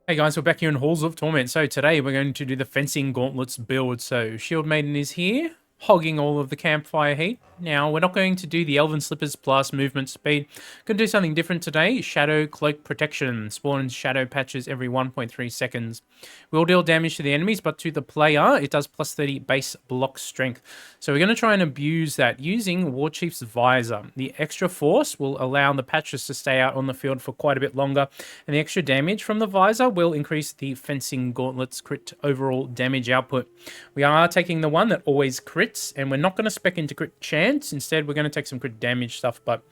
Hey guys, we're back here in Halls of Torment. So today we're going to do the fencing gauntlets build. So Shield Maiden is here, hogging all of the campfire heat. Now we're not going to do the Elven Slippers plus movement speed. Going to do something different today. Shadow Cloak Protection. Spawns shadow patches every 1.3 seconds. Will deal damage to the enemies, but to the player it does plus 30 base block strength. So we're going to try and abuse that using War Chief's Visor. The extra force will allow the patches to stay out on the field for quite a bit longer, and the extra damage from the visor will increase the fencing gauntlets crit overall damage output. We are taking the one that always crits, and we're not going to spec into crit chance. Instead, we're going to take some crit damage stuff, but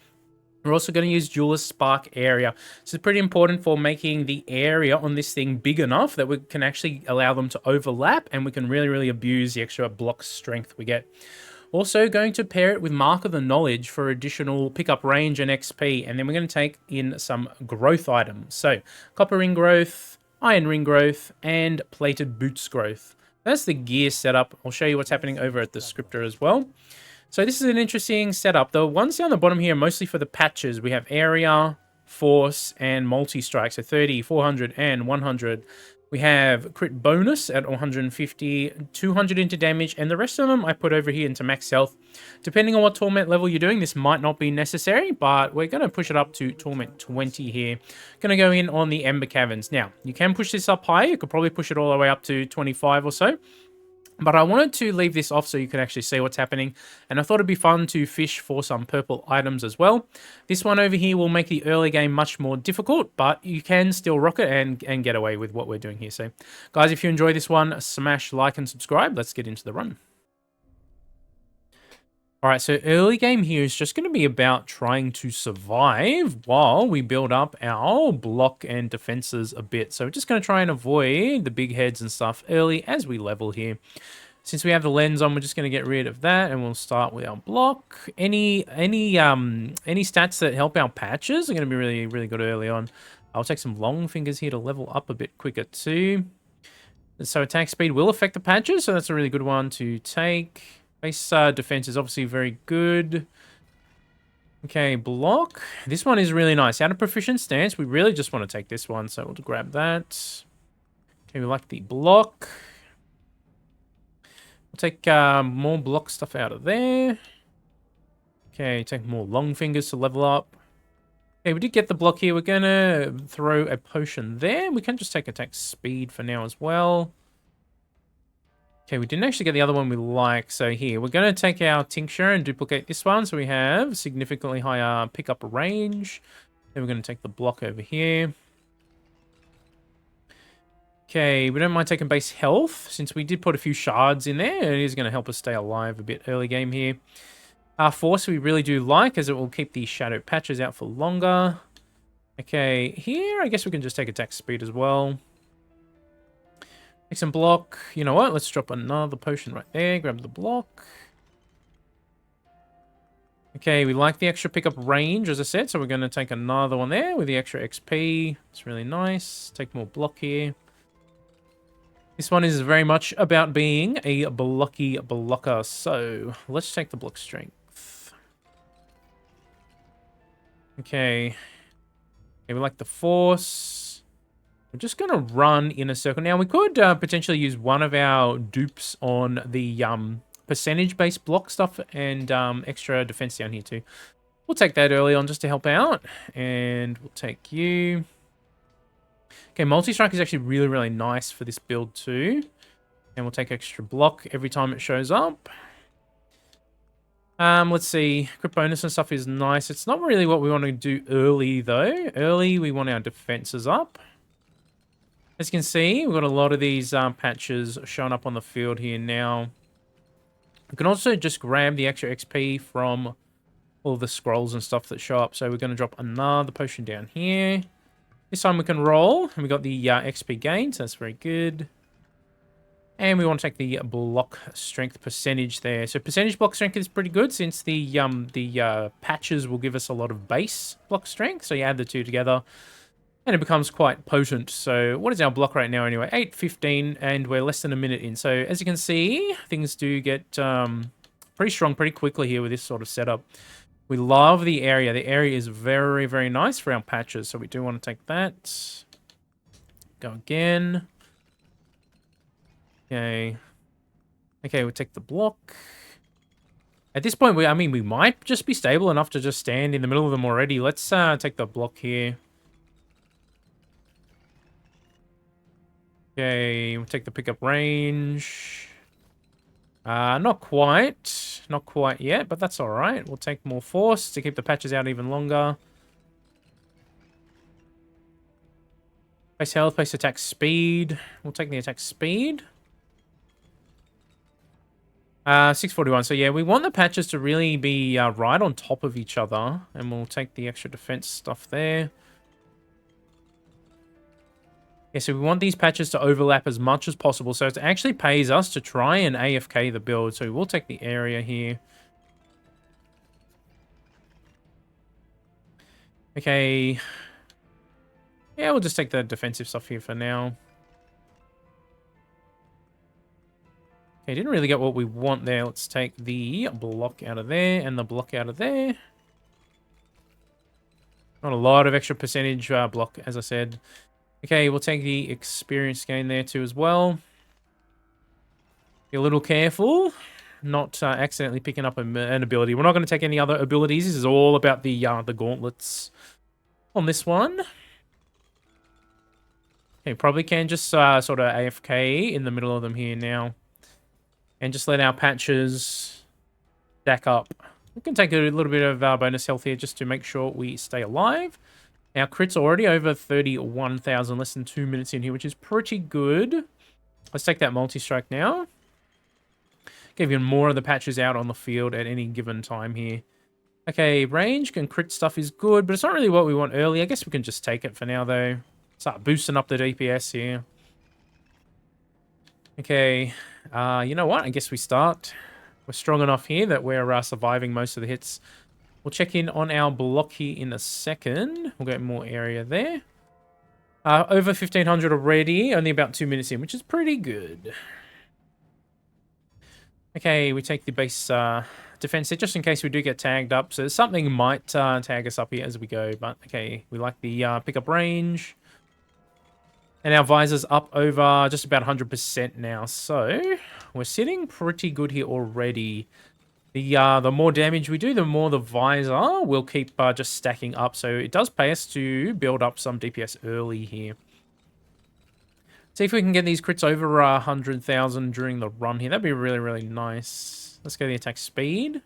we're also going to use Jeweler's Spark area. So it's pretty important for making the area on this thing big enough that we can actually allow them to overlap, and we can really abuse the extra block strength we get. Also going to pair it with Mark of the Knowledge for additional pickup range and XP. And then we're going to take in some growth items. So copper ring growth, iron ring growth, and plated boots growth. That's the gear setup. I'll show you what's happening over at the scripter as well. So this is an interesting setup. The ones down the bottom here are mostly for the patches. We have area, force, and multi-strike. So 30, 400, and 100. We have crit bonus at 150, 200 into damage, and the rest of them I put over here into max health. Depending on what torment level you're doing, this might not be necessary, but we're going to push it up to torment 20 here. Going to go in on the Ember Caverns. Now, you can push this up higher. You could probably push it all the way up to 25 or so. But I wanted to leave this off so you can actually see what's happening. And I thought it'd be fun to fish for some purple items as well. This one over here will make the early game much more difficult, but you can still rock it and get away with what we're doing here. So, guys, if you enjoy this one, smash like and subscribe. Let's get into the run. Alright, so early game here is just going to be about trying to survive while we build up our block and defenses a bit. So we're just going to try and avoid the big heads and stuff early as we level here. Since we have the lens on, we're just going to get rid of that, and we'll start with our block. Any stats that help our patches are going to be really good early on. I'll take some long fingers here to level up a bit quicker too. So attack speed will affect the patches, so that's a really good one to take. Base defense is obviously very good. Okay, block. This one is really nice. Out of proficient stance, we really just want to take this one, so we'll grab that. Okay, we like the block. We'll take more block stuff out of there. Okay, take more long fingers to level up. Okay, we did get the block here. We're going to throw a potion there. We can just take attack speed for now as well. Okay, we didn't actually get the other one we like. So here, we're going to take our tincture and duplicate this one. So we have significantly higher pickup range. Then we're going to take the block over here. Okay, we don't mind taking base health, since we did put a few shards in there. It is going to help us stay alive a bit early game here. Our force we really do like, as it will keep the shadow patches out for longer. Okay, here I guess we can just take attack speed as well. Take some block. You know what? Let's drop another potion right there. Grab the block. Okay, we like the extra pickup range, as I said, so we're going to take another one there with the extra XP. It's really nice. Take more block here. This one is very much about being a blocky blocker, so let's take the block strength. Okay. Okay, we like the force. We're just going to run in a circle. Now, we could potentially use one of our dupes on the percentage-based block stuff and extra defense down here too. We'll take that early on just to help out. And we'll take you. Okay, multi-strike is actually really nice for this build too. And we'll take extra block every time it shows up. Let's see. Crit bonus and stuff is nice. It's not really what we want to do early though. Early, we want our defenses up. As you can see, we've got a lot of these patches showing up on the field here now. We can also just grab the extra XP from all the scrolls and stuff that show up. So we're going to drop another potion down here. This time we can roll, and we got the XP gain, so that's very good. And we want to take the block strength percentage there. So percentage block strength is pretty good, since the patches will give us a lot of base block strength. So you add the two together, and it becomes quite potent. So what is our block right now anyway? 8:15, and we're less than a minute in. So as you can see, things do get pretty strong pretty quickly here with this sort of setup. We love the area. The area is very nice for our patches, so we do want to take that. Go again. Okay. Okay, we'll take the block. At this point, I mean, we might just be stable enough to just stand in the middle of them already. Let's take the block here. Okay, we'll take the pickup range. Not quite. Not quite yet, but that's alright. We'll take more force to keep the patches out even longer. Place health, place attack speed. We'll take the attack speed. 641. So yeah, we want the patches to really be right on top of each other. And we'll take the extra defense stuff there. Yeah, so we want these patches to overlap as much as possible. So it actually pays us to try and AFK the build. So we'll take the area here. Okay. Yeah, we'll just take the defensive stuff here for now. Okay, didn't really get what we want there. Let's take the block out of there and the block out of there. Not a lot of extra percentage block, as I said. Okay, we'll take the experience gain there too as well. Be a little careful, not accidentally picking up an ability. We're not going to take any other abilities. This is all about the gauntlets on this one. Okay, probably can just sort of AFK in the middle of them here now. And just let our patches stack up. We can take a little bit of bonus health here just to make sure we stay alive. Our crit's already over 31,000, less than 2 minutes in here, which is pretty good. Let's take that multi-strike now. Get even more of the patches out on the field at any given time here. Okay, range and crit stuff is good, but it's not really what we want early. I guess we can just take it for now, though. Start boosting up the DPS here. Okay, you know what? I guess we start. We're strong enough here that we're surviving most of the hits. We'll check in on our block here in a second. We'll get more area there. Over 1,500 already. Only about 2 minutes in, which is pretty good. Okay, we take the base defense here just in case we do get tagged up. So something might tag us up here as we go. But okay, we like the pickup range. And our visor's up over just about 100% now. So we're sitting pretty good here already. The more damage we do, the more the visor will keep just stacking up. So it does pay us to build up some DPS early here. See if we can get these crits over 100,000 during the run here. That'd be really, really nice. Let's go the attack speed.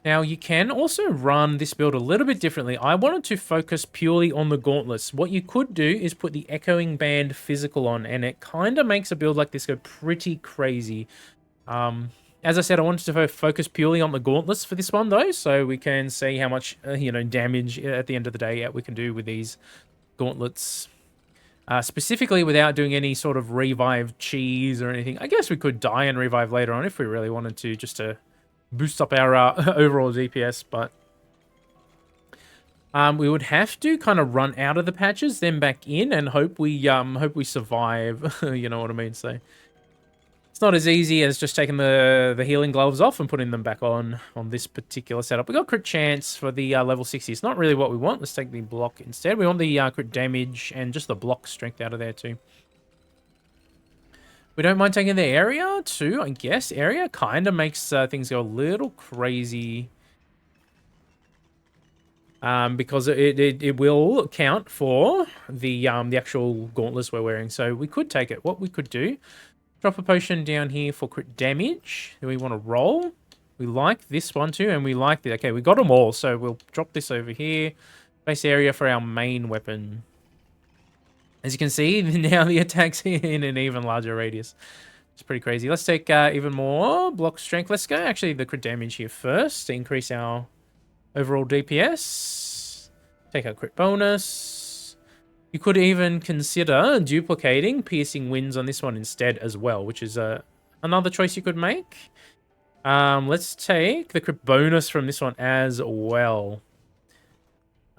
Now, you can also run this build a little bit differently. I wanted to focus purely on the gauntlets. What you could do is put the Echoing Band physical on, and it kind of makes a build like this go pretty crazy. As I said, I wanted to focus purely on the gauntlets for this one, though, so we can see how much, damage at the end of the day we can do with these gauntlets. Specifically without doing any sort of revive cheese or anything. I guess we could die and revive later on if we really wanted to, just to boost up our overall DPS, but we would have to kind of run out of the patches, then back in, and hope we survive. You know what I mean? So it's not as easy as just taking the healing gloves off and putting them back on this particular setup. We got crit chance for the level 60. It's not really what we want. Let's take the block instead. We want the crit damage and just the block strength out of there too. We don't mind taking the area too, I guess. Area kind of makes things go a little crazy. Because it will count for the actual gauntlets we're wearing. So we could take it. What we could do, drop a potion down here for crit damage. Do we want to roll? We like this one too, and we like the... Okay, we got them all, so we'll drop this over here. Base area for our main weapon. As you can see, now the attack's in an even larger radius. It's pretty crazy. Let's take even more block strength. Let's go actually the crit damage here first to increase our overall DPS. Take our crit bonus. You could even consider duplicating piercing winds on this one instead as well, which is another choice you could make. Let's take the crit bonus from this one as well.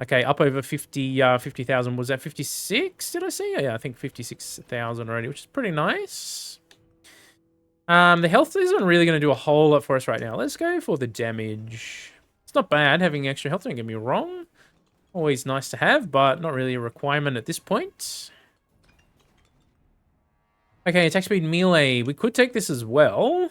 Okay, up over 50,000. Was that 56? Did I see? Yeah, I think 56,000 already, which is pretty nice. The health isn't really going to do a whole lot for us right now. Let's go for the damage. It's not bad having extra health, don't get me wrong. Always nice to have, but not really a requirement at this point. Okay, attack speed melee. We could take this as well.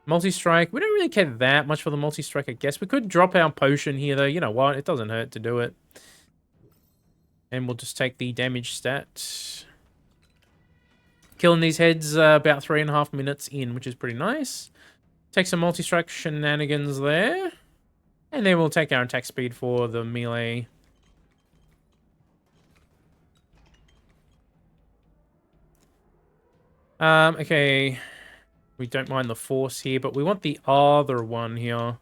Multi-strike. We don't really care that much for the multi-strike, I guess. We could drop our potion here, though. You know what? It doesn't hurt to do it. And we'll just take the damage stat. Killing these heads about 3.5 minutes in, which is pretty nice. Take some multi-strike shenanigans there. And then we'll take our attack speed for the melee. Okay. We don't mind the force here, but we want the other one here.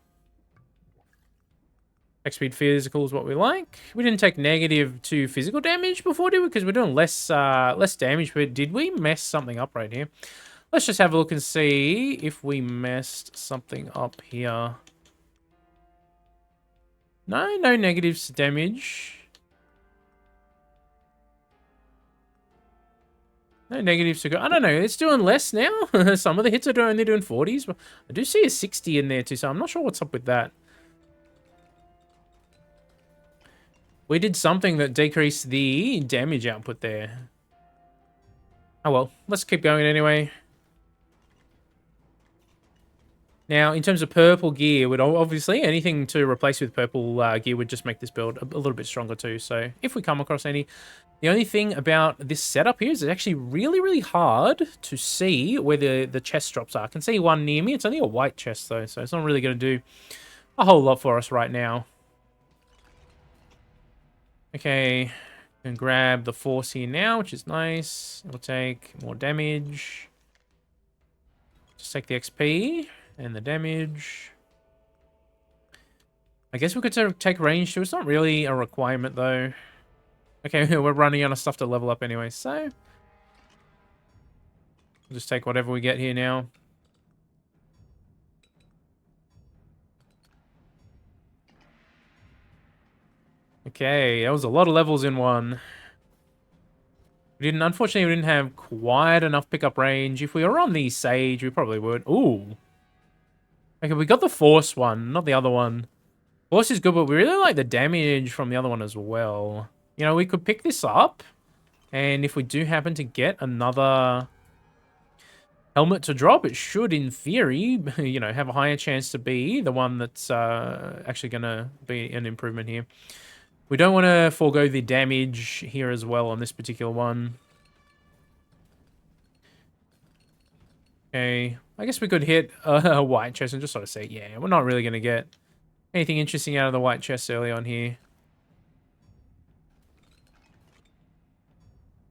Attack speed physical is what we like. We didn't take negative to physical damage before, did we? Because we're doing less damage, but did we mess something up right here? Let's just have a look and see if we messed something up here. No negatives to damage. No negatives to go. I don't know. It's doing less now. Some of the hits are only doing 40s. But I do see a 60 in there too, so I'm not sure what's up with that. We did something that decreased the damage output there. Oh well. Let's keep going anyway. Now, in terms of purple gear, would obviously anything to replace with purple gear would just make this build a little bit stronger too. So if we come across any, the only thing about this setup here is it's actually really hard to see where the chest drops are. I can see one near me. It's only a white chest though, so it's not really going to do a whole lot for us right now. Okay, and grab the force here now, which is nice. We'll take more damage. Just take the XP. And the damage. I guess we could take range too. It's not really a requirement though. Okay, we're running out of stuff to level up anyway, so we'll just take whatever we get here now. Okay, that was a lot of levels in one. Unfortunately, we didn't have quite enough pickup range. If we were on the Sage, we probably would. Ooh. Okay, we got the Force one, not the other one. Force is good, but we really like the damage from the other one as well. You know, we could pick this up. And if we do happen to get another helmet to drop, it should, in theory, you know, have a higher chance to be the one that's actually going to be an improvement here. We don't want to forego the damage here as well on this particular one. Okay, I guess we could hit a white chest and just sort of say, yeah, we're not really going to get anything interesting out of the white chest early on here.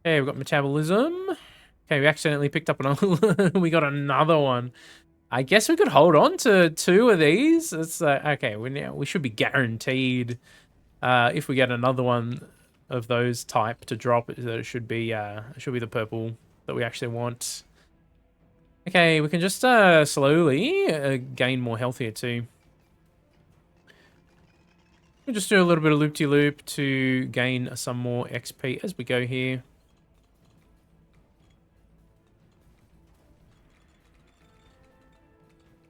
Okay, we've got metabolism. Okay, we accidentally picked up another. We got another one. I guess we could hold on to 2 of these. It's okay. We should be guaranteed if we get another one of those type to drop, that it should be the purple that we actually want. Okay, we can just slowly gain more health here too. We'll just do a little bit of loop-de-loop to gain some more XP as we go here.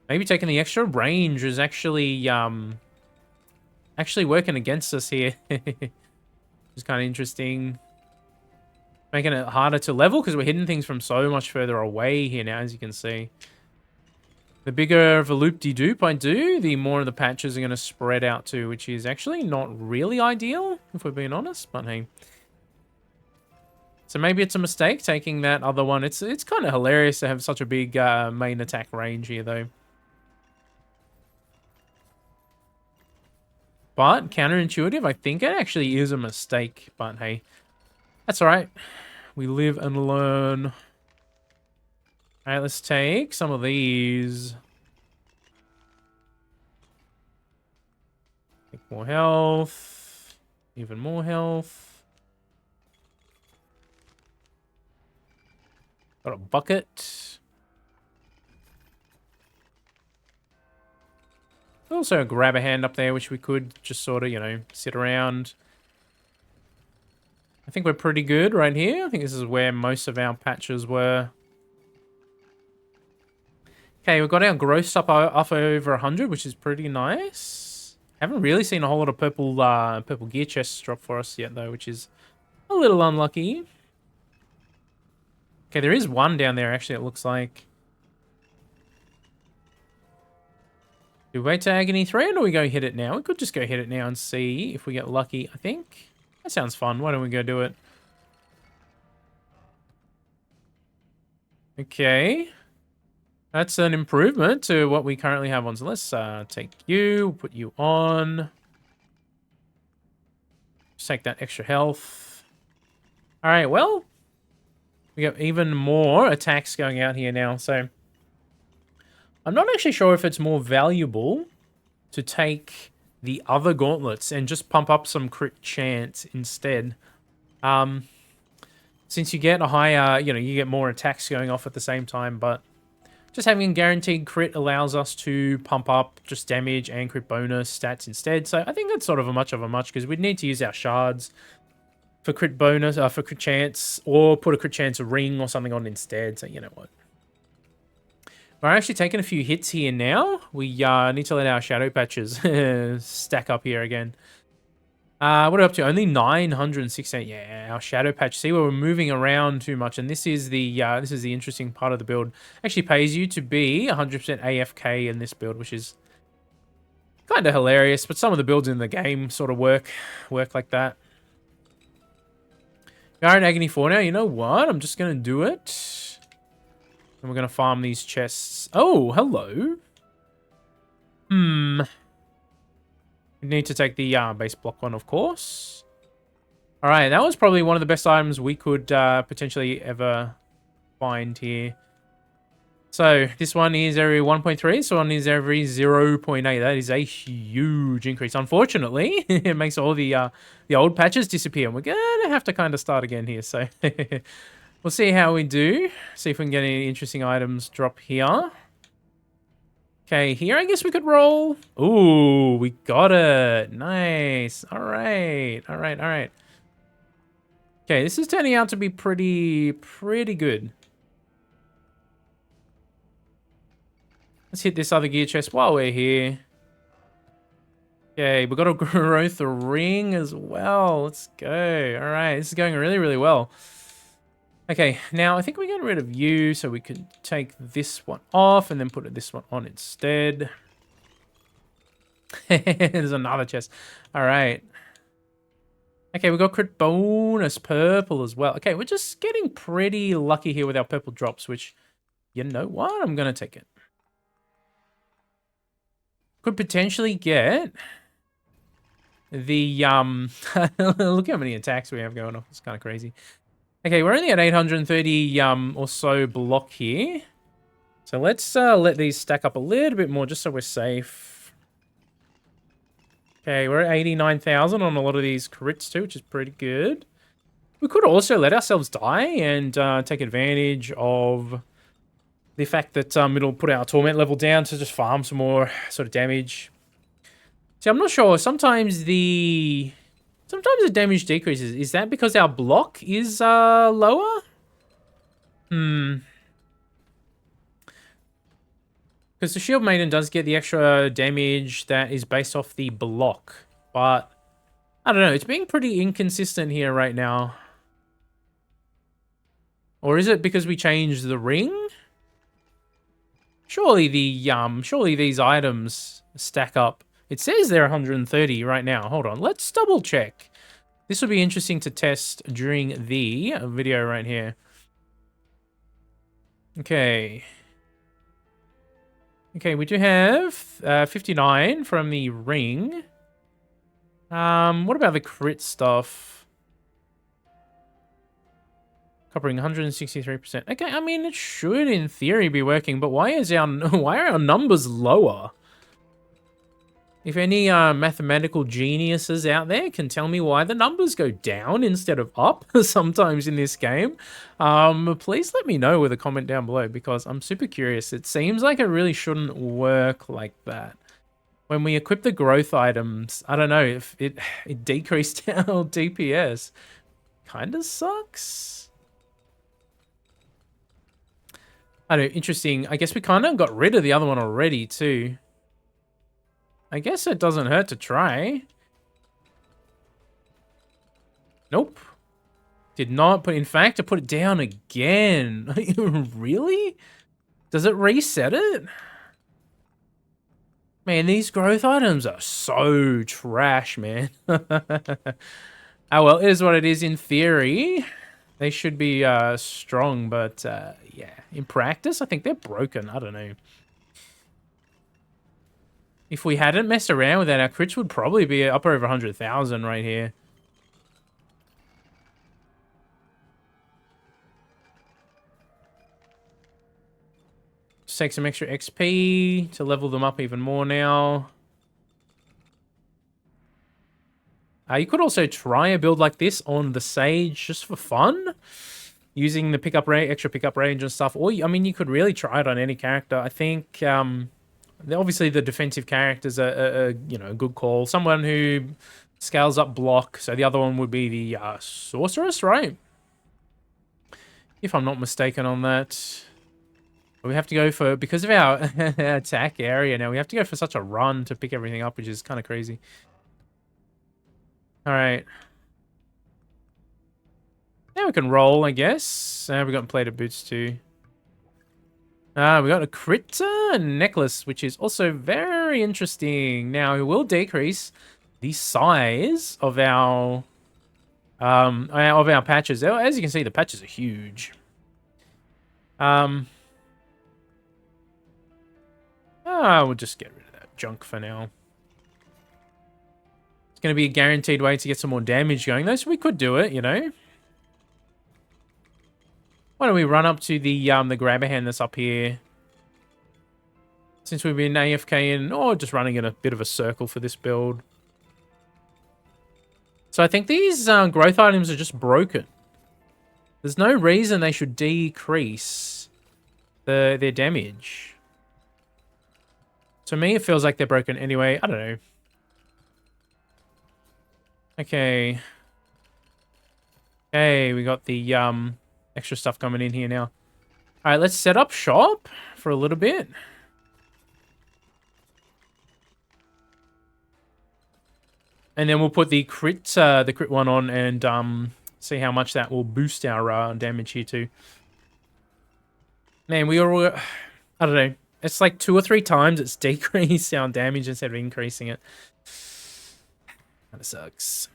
Maybe taking the extra range is actually working against us here. It's kind of interesting. Making it harder to level because we're hitting things from so much further away here now, as you can see. The bigger of a loop-de-doop I do, the more of the patches are going to spread out to, which is actually not really ideal, if we're being honest, but hey. So maybe it's a mistake taking that other one. It's kind of hilarious to have such a big main attack range here, though. But counterintuitive, I think it actually is a mistake, but hey. That's alright. We live and learn. Alright, let's take some of these. Take more health. Even more health. Got a bucket. Also grab a hand up there, which we could just sort of, you know, sit around. I think we're pretty good right here. I think this is where most of our patches were. Okay, we've got our gross up over 100, which is pretty nice. Haven't really seen a whole lot of purple gear chests drop for us yet, though, which is a little unlucky. Okay, there is one down there, actually, it looks like. Do we wait to Agony 3 or do we go hit it now? We could just go hit it now and see if we get lucky, I think. That sounds fun. Why don't we go do it? Okay. That's an improvement to what we currently have on. So let's take you, put you on. Just take that extra health. All right, well, we got even more attacks going out here now. So I'm not actually sure if it's more valuable to take the other gauntlets and just pump up some crit chance instead. Since you get a higher, you get more attacks going off at the same time, but just having a guaranteed crit allows us to pump up just damage and crit bonus stats instead. So I think that's sort of a much because we'd need to use our shards for crit bonus, for crit chance, or put a crit chance ring or something on instead. So you know what. We're actually taking a few hits here now. We need to let our shadow patches stack up here again. What are we up to? Only 916. Yeah, our shadow patch. See where we're moving around too much, and this is the interesting part of the build. Actually pays you to be 100% AFK in this build, which is kind of hilarious. But some of the builds in the game sort of work like that. We are in Agony 4 now. You know what? I'm just gonna do it, and we're gonna farm these chests. Oh, hello. We need to take the base block one, of course. All right, that was probably one of the best items we could potentially ever find here. So this one is every 1.3, so one is every 0.8. That is a huge increase. Unfortunately, it makes all the old patches disappear. And we're gonna have to kind of start again here. So we'll see how we do. See if we can get any interesting items drop here. Okay, here I guess we could roll. Ooh, we got it. Nice. All right. Okay, this is turning out to be pretty good. Let's hit this other gear chest while we're here. Okay, we got a growth ring as well. Let's go. All right, this is going really well. Okay, now I think we get rid of you, so we could take this one off and then put this one on instead. There's another chest. All right. Okay, we got crit bonus purple as well. Okay, we're just getting pretty lucky here with our purple drops, which, you know what? I'm going to take it. Could potentially get the, look how many attacks we have going off. It's kind of crazy. Okay, we're only at 830 or so block here. So let's let these stack up a little bit more just so we're safe. Okay, we're at 89,000 on a lot of these crits too, which is pretty good. We could also let ourselves die and take advantage of the fact that it'll put our torment level down to just farm some more sort of damage. See, I'm not sure. Sometimes the damage decreases. Is that because our block is lower? Because the Shield Maiden does get the extra damage that is based off the block. But, I don't know. It's being pretty inconsistent here right now. Or is it because we changed the ring? Surely these items stack up. It says they're 130 right now. Hold on. Let's double check. This will be interesting to test during the video right here. Okay. Okay, we do have 59 from the ring. What about the crit stuff? Covering 163%. Okay, I mean, it should, in theory, be working, but why are our numbers lower? If any mathematical geniuses out there can tell me why the numbers go down instead of up sometimes in this game, please let me know with a comment down below, because I'm super curious. It seems like it really shouldn't work like that. When we equip the growth items, I don't know, if it decreased our DPS. Kind of sucks. I don't know, interesting. I guess we kind of got rid of the other one already too. I guess it doesn't hurt to try. Nope. Did not put... In fact, I put it down again. Really? Does it reset it? Man, these growth items are so trash, man. Oh, well, it is what it is in theory. They should be strong, but yeah. In practice, I think they're broken. I don't know. If we hadn't messed around with that, our crits would probably be up over 100,000 right here. Just take some extra XP to level them up even more now. You could also try a build like this on the Sage just for fun, using the extra pickup range and stuff. Or, I mean, you could really try it on any character. I think, obviously, the defensive characters are you know, a good call. Someone who scales up block. So the other one would be the Sorceress, right? If I'm not mistaken on that. But we have to go for, because of our attack area now, we have to go for such a run to pick everything up, which is kind of crazy. All right. Now we can roll, I guess. We got plated boots too. We got a crit necklace, which is also very interesting. Now, it will decrease the size of our patches. As you can see, the patches are huge. We'll just get rid of that junk for now. It's going to be a guaranteed way to get some more damage going, though, so we could do it, you know. Why don't we run up to the grabber hand that's up here? Since we've been AFKing, or just running in a bit of a circle for this build. So I think these growth items are just broken. There's no reason they should decrease their damage. To me, it feels like they're broken anyway. I don't know. Okay. Okay, we got the extra stuff coming in here now. All right, let's set up shop for a little bit. And then we'll put the crit one on and see how much that will boost our damage here too. Man, we are... I don't know. It's like 2 or 3 times it's decreased our damage instead of increasing it. Kind of sucks.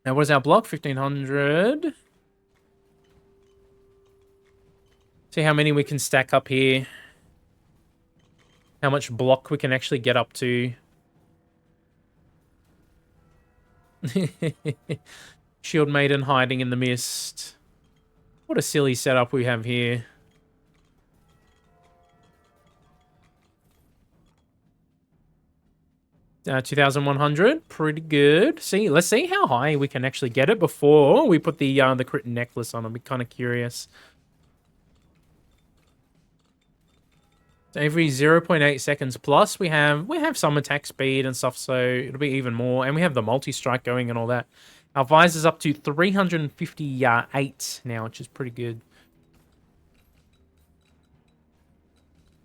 Now, what is our block? 1,500. See how many we can stack up here. How much block we can actually get up to. Shield Maiden hiding in the mist. What a silly setup we have here. Uh, 2,100, pretty good. See, let's see how high we can actually get it before we put the crit necklace on. I'll be kind of curious. So every 0.8 seconds plus, we have some attack speed and stuff, so it'll be even more. And we have the multi-strike going and all that. Our visor's up to 358 now, which is pretty good.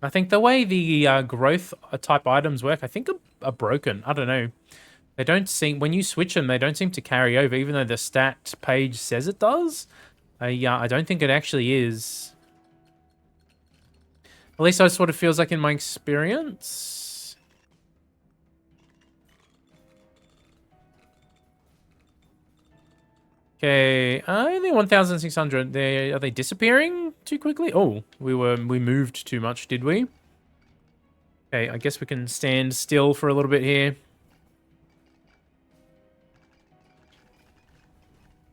I think the way the growth type items work, I think are broken. I don't know. They don't seem, when you switch them, they don't seem to carry over, even though the stat page says it does. I don't think it actually is. At least that sort of feels like in my experience. Okay, only 1,600. Are they disappearing too quickly? Oh, we moved too much, did we? Okay, I guess we can stand still for a little bit here.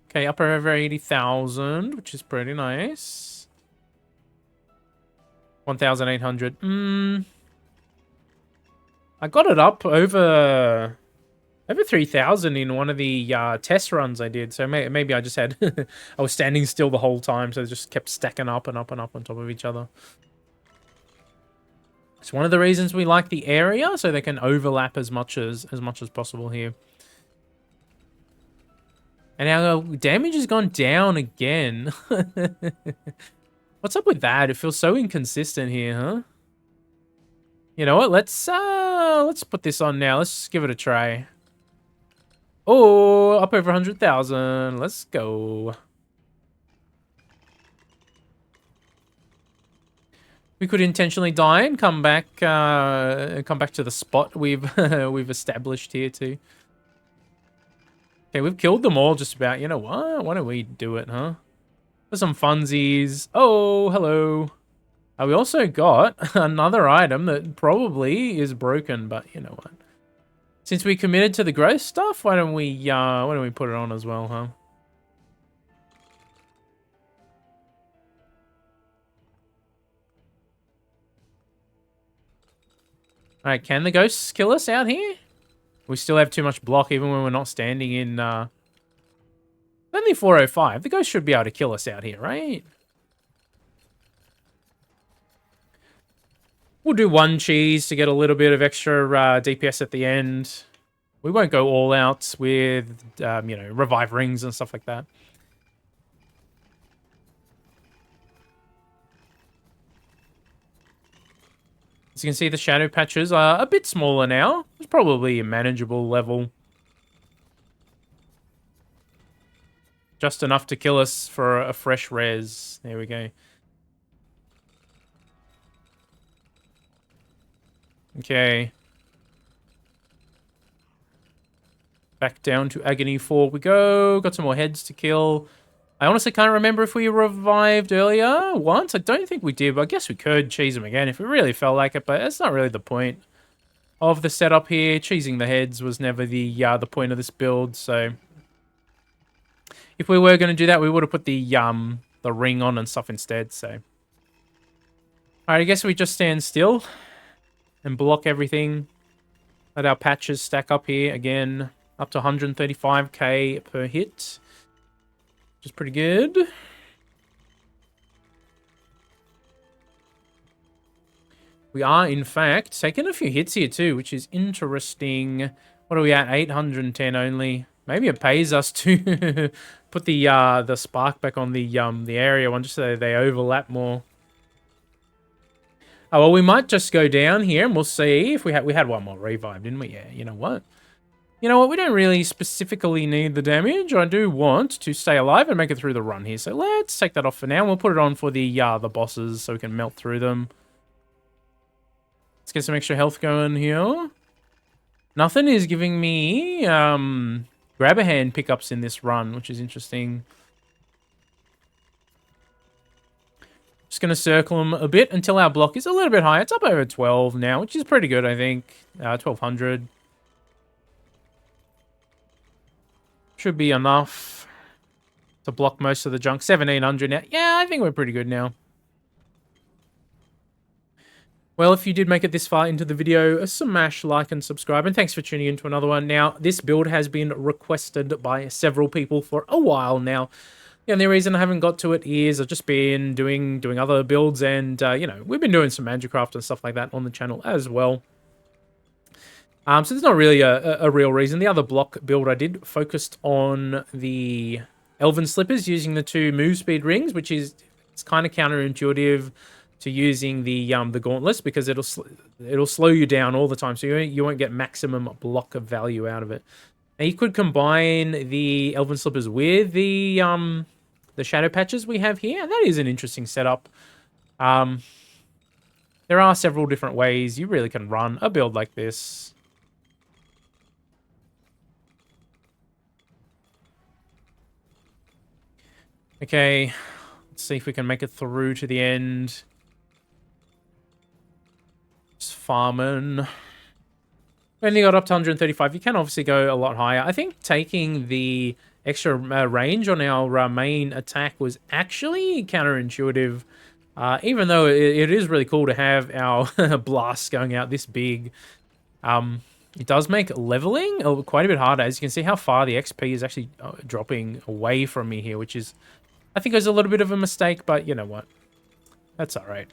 Okay, up over 80,000, which is pretty nice. 1,800. I got it up over 3,000 in one of the test runs I did. So maybe I just had... I was standing still the whole time, so it just kept stacking up and up and up on top of each other. It's one of the reasons we like the area, so they can overlap as much as possible here. And our damage has gone down again. What's up with that? It feels so inconsistent here, huh? You know what? Let's put this on now. Let's give it a try. Oh, up over 100,000. Let's go. We could intentionally die and come back to the spot we've we've established here too. Okay, we've killed them all just about. You know what? Why don't we do it, huh? For some funsies. Oh, hello. We also got another item that probably is broken, but you know what? Since we committed to the growth stuff, why don't we put it on as well, huh? Alright, can the ghosts kill us out here? We still have too much block even when we're not standing in only 405. The ghost should be able to kill us out here, right? We'll do one cheese to get a little bit of extra DPS at the end. We won't go all out with, you know, revive rings and stuff like that. As you can see, the shadow patches are a bit smaller now. It's probably a manageable level. Just enough to kill us for a fresh res. There we go. Okay. Back down to Agony 4 we go. Got some more heads to kill. I honestly can't remember if we revived earlier once. I don't think we did, but I guess we could cheese them again if we really felt like it, but that's not really the point of the setup here. Cheesing the heads was never the point of this build, so if we were going to do that, we would have put the ring on and stuff instead, so. Alright, I guess we just stand still and block everything. Let our patches stack up here again. Up to 135k per hit. Which is pretty good. We are, in fact, taking a few hits here too, which is interesting. What are we at? 810 only. Maybe it pays us to put the spark back on the area one just so they overlap more. Oh, well, we might just go down here and we'll see if we had one more revive, didn't we? Yeah, you know what? You know what? We don't really specifically need the damage. I do want to stay alive and make it through the run here. So let's take that off for now. We'll put it on for the bosses so we can melt through them. Let's get some extra health going here. Nothing is giving me grab-a-hand pickups in this run, which is interesting. Just going to circle them a bit until our block is a little bit higher. It's up over 12 now, which is pretty good, I think. 1200. Should be enough to block most of the junk. 1700 now. Yeah, I think we're pretty good now. Well, if you did make it this far into the video, smash like and subscribe. And thanks for tuning in to another one. Now, this build has been requested by several people for a while now. The only reason I haven't got to it is I've just been doing other builds. And, you know, we've been doing some Magicraft and stuff like that on the channel as well. So there's not really a real reason. The other block build I did focused on the Elven Slippers using the 2 move speed rings, which is it's kind of counterintuitive to using the Gauntlets because it'll slow you down all the time, so you won't get maximum block of value out of it. Now you could combine the Elven Slippers with the Shadow Patches we have here. That is an interesting setup. There are several different ways you really can run a build like this. Okay, let's see if we can make it through to the end. Just farming. Only got up to 135. You can obviously go a lot higher. I think taking the extra range on our main attack was actually counterintuitive. Even though it is really cool to have our blasts going out this big. It does make leveling quite a bit harder. As you can see how far the XP is actually dropping away from me here, which is, I think it was a little bit of a mistake, but you know what? That's all right.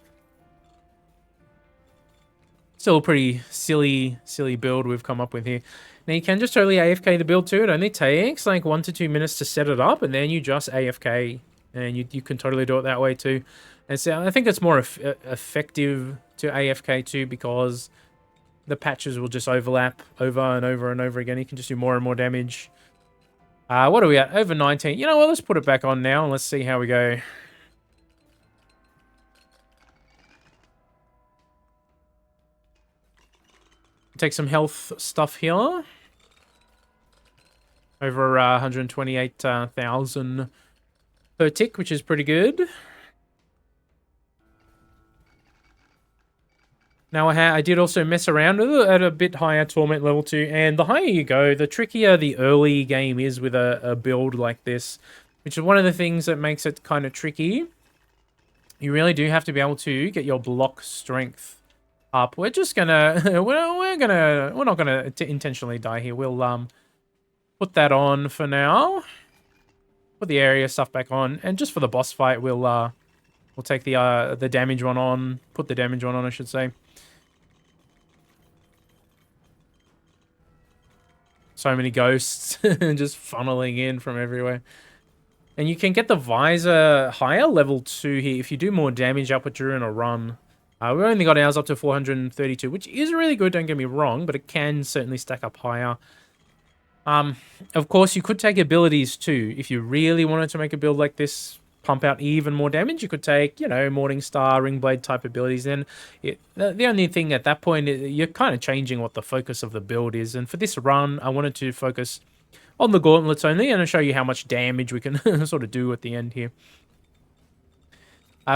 Still a pretty silly build we've come up with here. Now you can just totally AFK the build too. It only takes like 1 to 2 minutes to set it up, and then you just AFK, and you can totally do it that way too. And so I think it's more effective to AFK too because the patches will just overlap over and over and over again. You can just do more and more damage. What are we at? Over 19. You know what? Let's put it back on now and let's see how we go. Take some health stuff here. Over 128,000 per tick, which is pretty good. Now, I did also mess around with it at a bit higher Torment level 2, and the higher you go, the trickier the early game is with a build like this, which is one of the things that makes it kind of tricky. You really do have to be able to get your block strength up. We're just gonna, we're not gonna intentionally die here. We'll put that on for now. Put the area stuff back on, and just for the boss fight, we'll take the damage one on. Put the damage one on, I should say. So many ghosts just funneling in from everywhere. And you can get the visor higher, level 2 here, if you do more damage up during a run. We only got ours up to 432, which is really good, don't get me wrong, but it can certainly stack up higher. Of course, you could take abilities too. If you really wanted to make a build like this, pump out even more damage, you could take, you know, Morningstar, Ringblade type abilities. Then the only thing at that point, you're kind of changing what the focus of the build is. And for this run, I wanted to focus on the gauntlets only and I'll show you how much damage we can sort of do at the end here.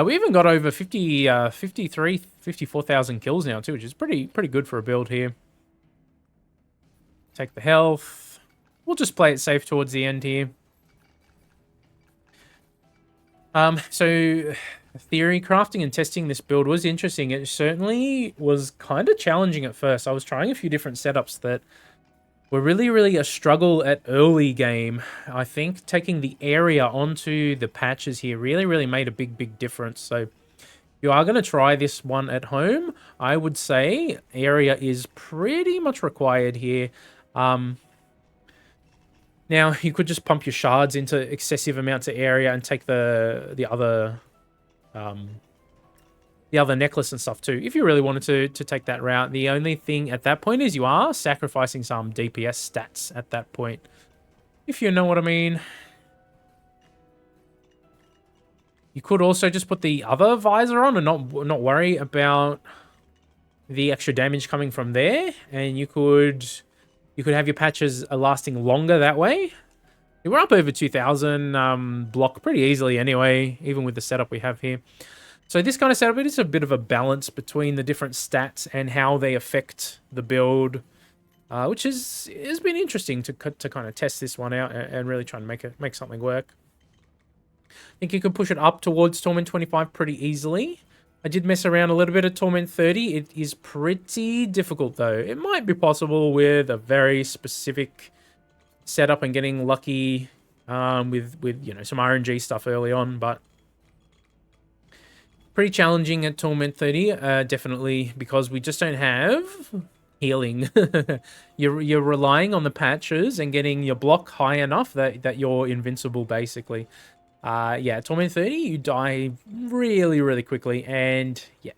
We even got over 54,000 kills now too, which is pretty good for a build here. Take the health. We'll just play it safe towards the end here. So theory crafting and testing this build was interesting. It certainly was kind of challenging at first. I was trying a few different setups that were really a struggle at early game. I think taking the area onto the patches here really made a big difference. So you are going to try this one at home. I would say area is pretty much required here. Now, you could just pump your shards into excessive amounts of area and take the other necklace and stuff too, if you really wanted to take that route. The only thing at that point is you are sacrificing some DPS stats at that point, if you know what I mean. You could also just put the other visor on and not worry about the extra damage coming from there, and you could have your patches lasting longer that way. We're up over 2,000 block pretty easily anyway, even with the setup we have here. So this kind of setup, it is a bit of a balance between the different stats and how they affect the build, which has been interesting to kind of test this one out and really try and make something work. I think you could push it up towards Torment 25 pretty easily. I did mess around a little bit at Torment 30. It is pretty difficult, though. It might be possible with a very specific setup and getting lucky with you know, some RNG stuff early on, but pretty challenging at Torment 30, definitely, because we just don't have healing. You're relying on the patches and getting your block high enough that you're invincible, basically. Yeah, Torment 30, you die really quickly, and yeah,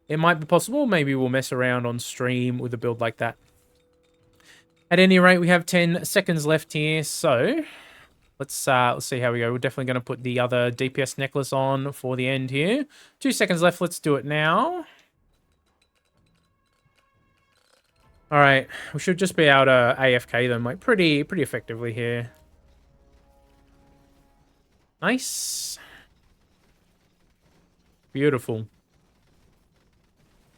it might be possible. Maybe we'll mess around on stream with a build like that. At any rate, we have 10 seconds left here, so let's see how we go. We're definitely going to put the other DPS necklace on for the end here. 2 seconds left. Let's do it now. All right, we should just be able to AFK them like pretty effectively here. Nice. Beautiful.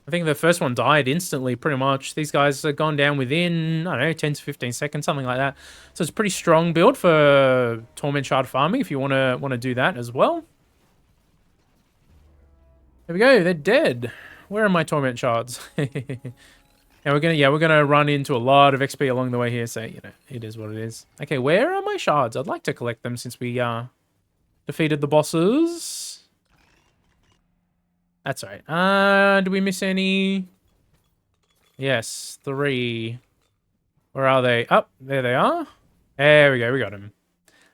I think the first one died instantly, pretty much. These guys have gone down within, I don't know, 10 to 15 seconds, something like that. So it's a pretty strong build for Torment Shard farming if you want to do that as well. There we go, they're dead. Where are my Torment Shards? And we're gonna run into a lot of XP along the way here, so you know, it is what it is. Okay, where are my shards? I'd like to collect them since we defeated the bosses. That's right. Do we miss any? Yes, 3. Where are they? Oh, there they are. There we go. We got them.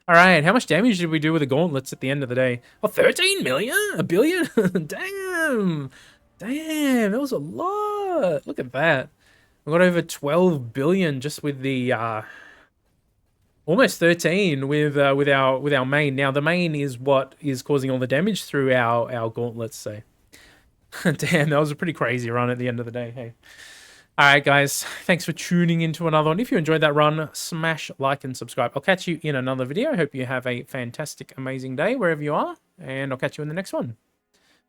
All right, how much damage did we do with the gauntlets at the end of the day? Oh, 13 million? A billion? Damn. Damn, that was a lot. Look at that. We got over 12 billion just with the almost 13 with our main. Now the main is what is causing all the damage through our gauntlets, so damn, that was a pretty crazy run at the end of the day. Hey. Alright guys, thanks for tuning into another one. If you enjoyed that run, smash like and subscribe. I'll catch you in another video. I hope you have a fantastic, amazing day wherever you are, and I'll catch you in the next one.